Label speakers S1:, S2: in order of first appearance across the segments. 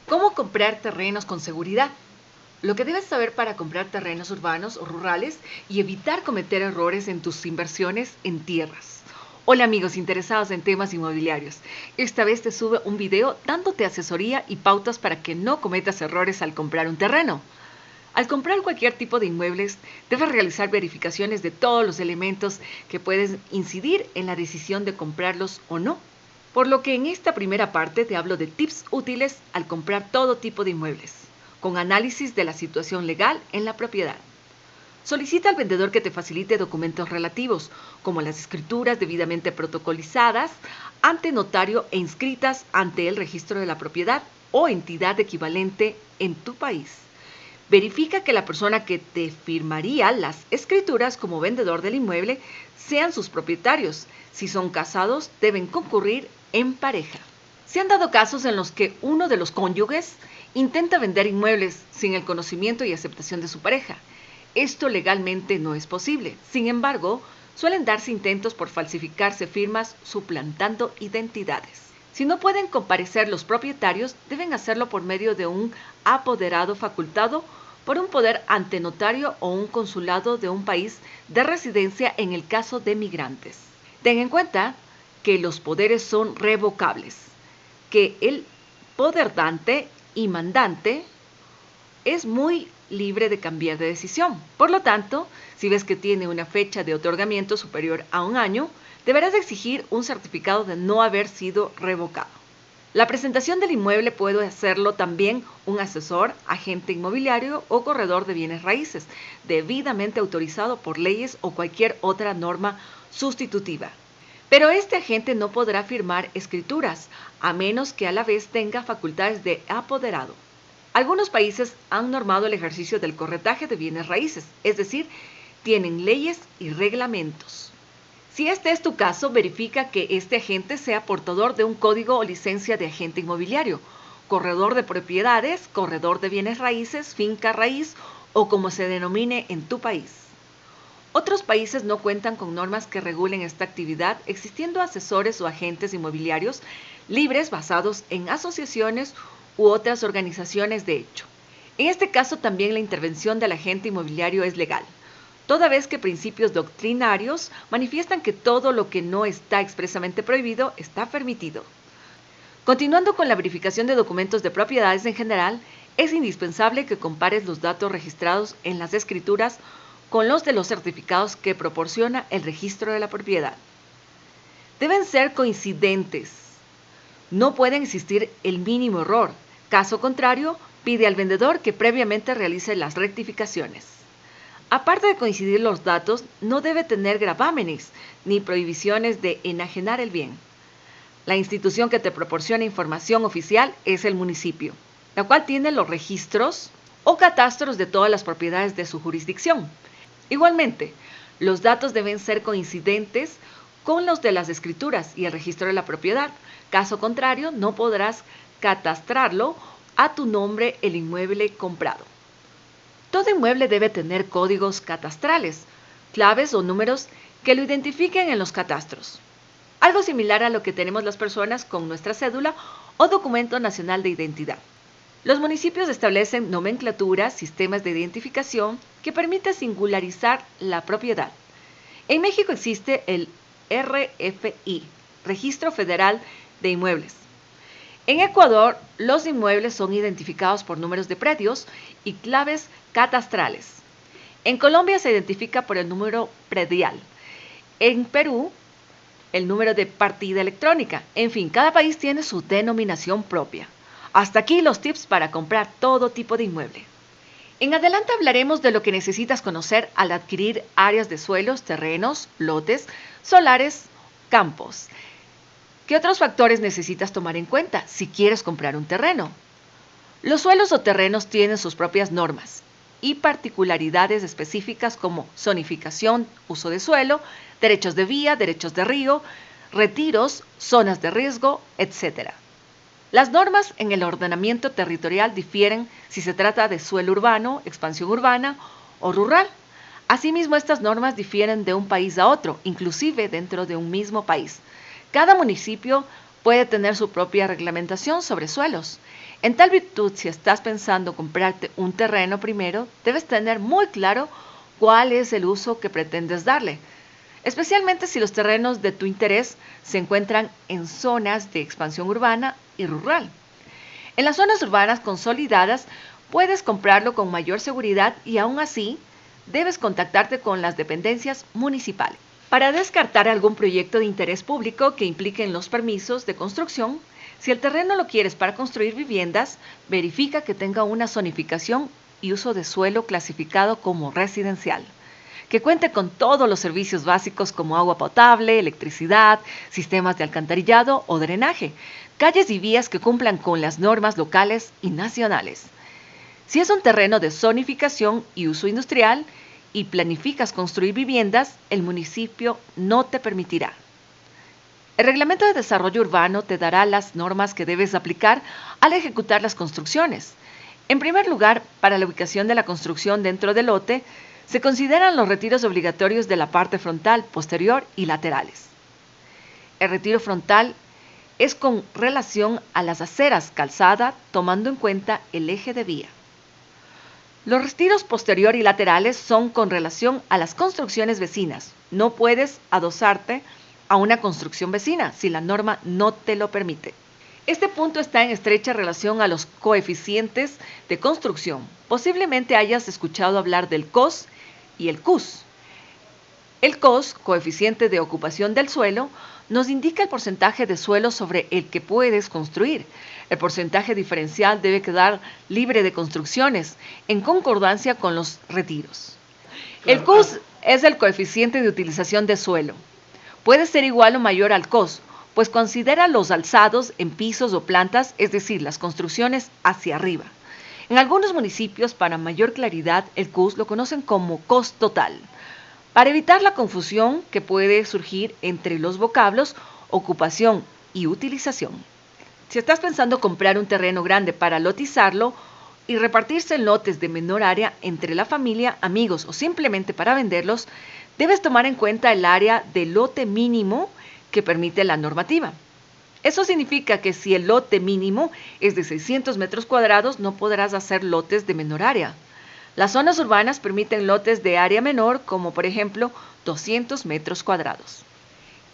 S1: ¿Cómo comprar terrenos con seguridad? Lo que debes saber para comprar terrenos urbanos o rurales y evitar cometer errores en tus inversiones en tierras. Hola amigos interesados en temas inmobiliarios. Esta vez te sube un video dándote asesoría y pautas para que no cometas errores al comprar un terreno. Al comprar cualquier tipo de inmuebles, debes realizar verificaciones de todos los elementos que pueden incidir en la decisión de comprarlos o no. Por lo que en esta primera parte te hablo de tips útiles al comprar todo tipo de inmuebles, con análisis de la situación legal en la propiedad. Solicita al vendedor que te facilite documentos relativos, como las escrituras debidamente protocolizadas ante notario e inscritas ante el registro de la propiedad o entidad equivalente en tu país. Verifica que la persona que te firmaría las escrituras como vendedor del inmueble sean sus propietarios. Si son casados, deben concurrir en pareja. Se han dado casos en los que uno de los cónyuges intenta vender inmuebles sin el conocimiento y aceptación de su pareja. Esto legalmente no es posible. Sin embargo, suelen darse intentos por falsificarse firmas suplantando identidades. Si no pueden comparecer los propietarios, deben hacerlo por medio de un apoderado facultado por un poder ante notario o un consulado de un país de residencia en el caso de migrantes. Ten en cuenta que los poderes son revocables, que el poder dante y mandante es muy libre de cambiar de decisión. Por lo tanto, si ves que tiene una fecha de otorgamiento superior a un año, deberás exigir un certificado de no haber sido revocado. La presentación del inmueble puede hacerlo también un asesor, agente inmobiliario o corredor de bienes raíces, debidamente autorizado por leyes o cualquier otra norma sustitutiva. Pero este agente no podrá firmar escrituras, a menos que a la vez tenga facultades de apoderado. Algunos países han normado el ejercicio del corretaje de bienes raíces, es decir, tienen leyes y reglamentos. Si este es tu caso, verifica que este agente sea portador de un código o licencia de agente inmobiliario, corredor de propiedades, corredor de bienes raíces, finca raíz o como se denomine en tu país. Otros países no cuentan con normas que regulen esta actividad, existiendo asesores o agentes inmobiliarios libres basados en asociaciones u otras organizaciones de hecho. En este caso también la intervención del agente inmobiliario es legal, toda vez que principios doctrinarios manifiestan que todo lo que no está expresamente prohibido está permitido. Continuando con la verificación de documentos de propiedades en general, es indispensable que compares los datos registrados en las escrituras con los de los certificados que proporciona el registro de la propiedad. Deben ser coincidentes. No pueden existir el mínimo error. Caso contrario, pide al vendedor que previamente realice las rectificaciones. Aparte de coincidir los datos, no debe tener gravámenes ni prohibiciones de enajenar el bien. La institución que te proporciona información oficial es el municipio, la cual tiene los registros o catastros de todas las propiedades de su jurisdicción. Igualmente, los datos deben ser coincidentes con los de las escrituras y el registro de la propiedad. Caso contrario, no podrás catastrarlo a tu nombre el inmueble comprado. Todo inmueble debe tener códigos catastrales, claves o números que lo identifiquen en los catastros. Algo similar a lo que tenemos las personas con nuestra cédula o documento nacional de identidad. Los municipios establecen nomenclaturas, sistemas de identificación que permiten singularizar la propiedad. En México existe el RFI, Registro Federal de Inmuebles. En Ecuador, los inmuebles son identificados por números de predios y claves catastrales. En Colombia se identifica por el número predial. En Perú, el número de partida electrónica. En fin, cada país tiene su denominación propia. Hasta aquí los tips para comprar todo tipo de inmueble. En adelante hablaremos de lo que necesitas conocer al adquirir áreas de suelos, terrenos, lotes, solares, campos. ¿Qué otros factores necesitas tomar en cuenta si quieres comprar un terreno? Los suelos o terrenos tienen sus propias normas y particularidades específicas como zonificación, uso de suelo, derechos de vía, derechos de río, retiros, zonas de riesgo, etc. Las normas en el ordenamiento territorial difieren si se trata de suelo urbano, expansión urbana o rural. Asimismo, estas normas difieren de un país a otro, inclusive dentro de un mismo país. Cada municipio puede tener su propia reglamentación sobre suelos. En tal virtud, si estás pensando comprarte un terreno primero, debes tener muy claro cuál es el uso que pretendes darle, especialmente si los terrenos de tu interés se encuentran en zonas de expansión urbana y rural. En las zonas urbanas consolidadas puedes comprarlo con mayor seguridad y aún así debes contactarte con las dependencias municipales. Para descartar algún proyecto de interés público que impliquen los permisos de construcción, si el terreno lo quieres para construir viviendas, verifica que tenga una zonificación y uso de suelo clasificado como residencial, que cuente con todos los servicios básicos como agua potable, electricidad, sistemas de alcantarillado o drenaje, calles y vías que cumplan con las normas locales y nacionales. Si es un terreno de zonificación y uso industrial y planificas construir viviendas, el municipio no te permitirá. El Reglamento de Desarrollo Urbano te dará las normas que debes aplicar al ejecutar las construcciones. En primer lugar, para la ubicación de la construcción dentro del lote, se consideran los retiros obligatorios de la parte frontal, posterior y laterales. El retiro frontal es con relación a las aceras, calzada, tomando en cuenta el eje de vía. Los retiros posterior y laterales son con relación a las construcciones vecinas. No puedes adosarte a una construcción vecina si la norma no te lo permite. Este punto está en estrecha relación a los coeficientes de construcción. Posiblemente hayas escuchado hablar del COS y el CUS. El COS, coeficiente de ocupación del suelo, nos indica el porcentaje de suelo sobre el que puedes construir. El porcentaje diferencial debe quedar libre de construcciones, en concordancia con los retiros. El CUS es el coeficiente de utilización de suelo. Puede ser igual o mayor al COS, pues considera los alzados en pisos o plantas, es decir, las construcciones hacia arriba. En algunos municipios, para mayor claridad, el CUS lo conocen como COS total, para evitar la confusión que puede surgir entre los vocablos ocupación y utilización. Si estás pensando comprar un terreno grande para lotizarlo y repartirse en lotes de menor área entre la familia, amigos o simplemente para venderlos, debes tomar en cuenta el área de lote mínimo que permite la normativa. Eso significa que si el lote mínimo es de 600 metros cuadrados, no podrás hacer lotes de menor área. Las zonas urbanas permiten lotes de área menor, como por ejemplo 200 metros cuadrados.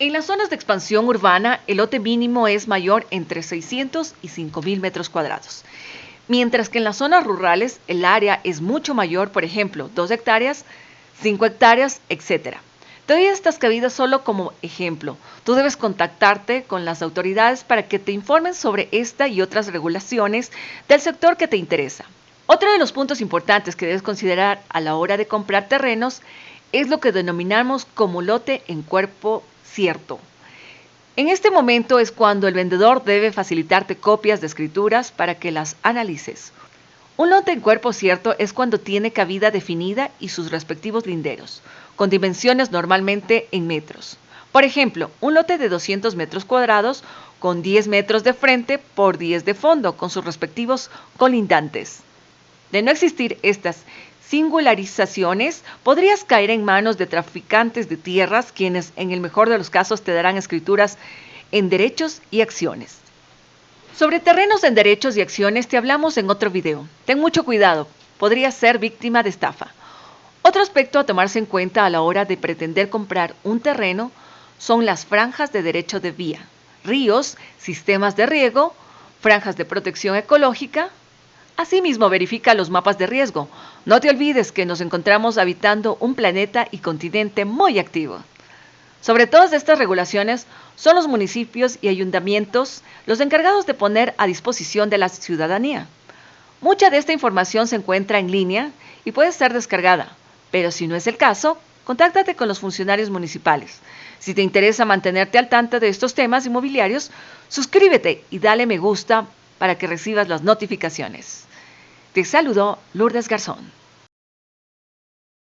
S1: En las zonas de expansión urbana, el lote mínimo es mayor entre 600 y 5.000 metros cuadrados, mientras que en las zonas rurales el área es mucho mayor, por ejemplo, 2 hectáreas, 5 hectáreas, etc. Te doy estas cabidas solo como ejemplo. Tú debes contactarte con las autoridades para que te informen sobre esta y otras regulaciones del sector que te interesa. Otro de los puntos importantes que debes considerar a la hora de comprar terrenos es lo que denominamos como lote en cuerpo cierto. En este momento es cuando el vendedor debe facilitarte copias de escrituras para que las analices. Un lote en cuerpo cierto es cuando tiene cabida definida y sus respectivos linderos, con dimensiones normalmente en metros. Por ejemplo, un lote de 200 metros cuadrados con 10 metros de frente por 10 de fondo, con sus respectivos colindantes. De no existir estas singularizaciones, podrías caer en manos de traficantes de tierras, quienes en el mejor de los casos te darán escrituras en derechos y acciones. Sobre terrenos en derechos y acciones te hablamos en otro video. Ten mucho cuidado, podrías ser víctima de estafa. Otro aspecto a tomarse en cuenta a la hora de pretender comprar un terreno son las franjas de derecho de vía, ríos, sistemas de riego, franjas de protección ecológica. Asimismo, verifica los mapas de riesgo. No te olvides que nos encontramos habitando un planeta y continente muy activo. Sobre todas estas regulaciones, son los municipios y ayuntamientos los encargados de poner a disposición de la ciudadanía. Mucha de esta información se encuentra en línea y puede ser descargada, pero si no es el caso, contáctate con los funcionarios municipales. Si te interesa mantenerte al tanto de estos temas inmobiliarios, suscríbete y dale me gusta para que recibas las notificaciones. Te saludó Lourdes Garzón.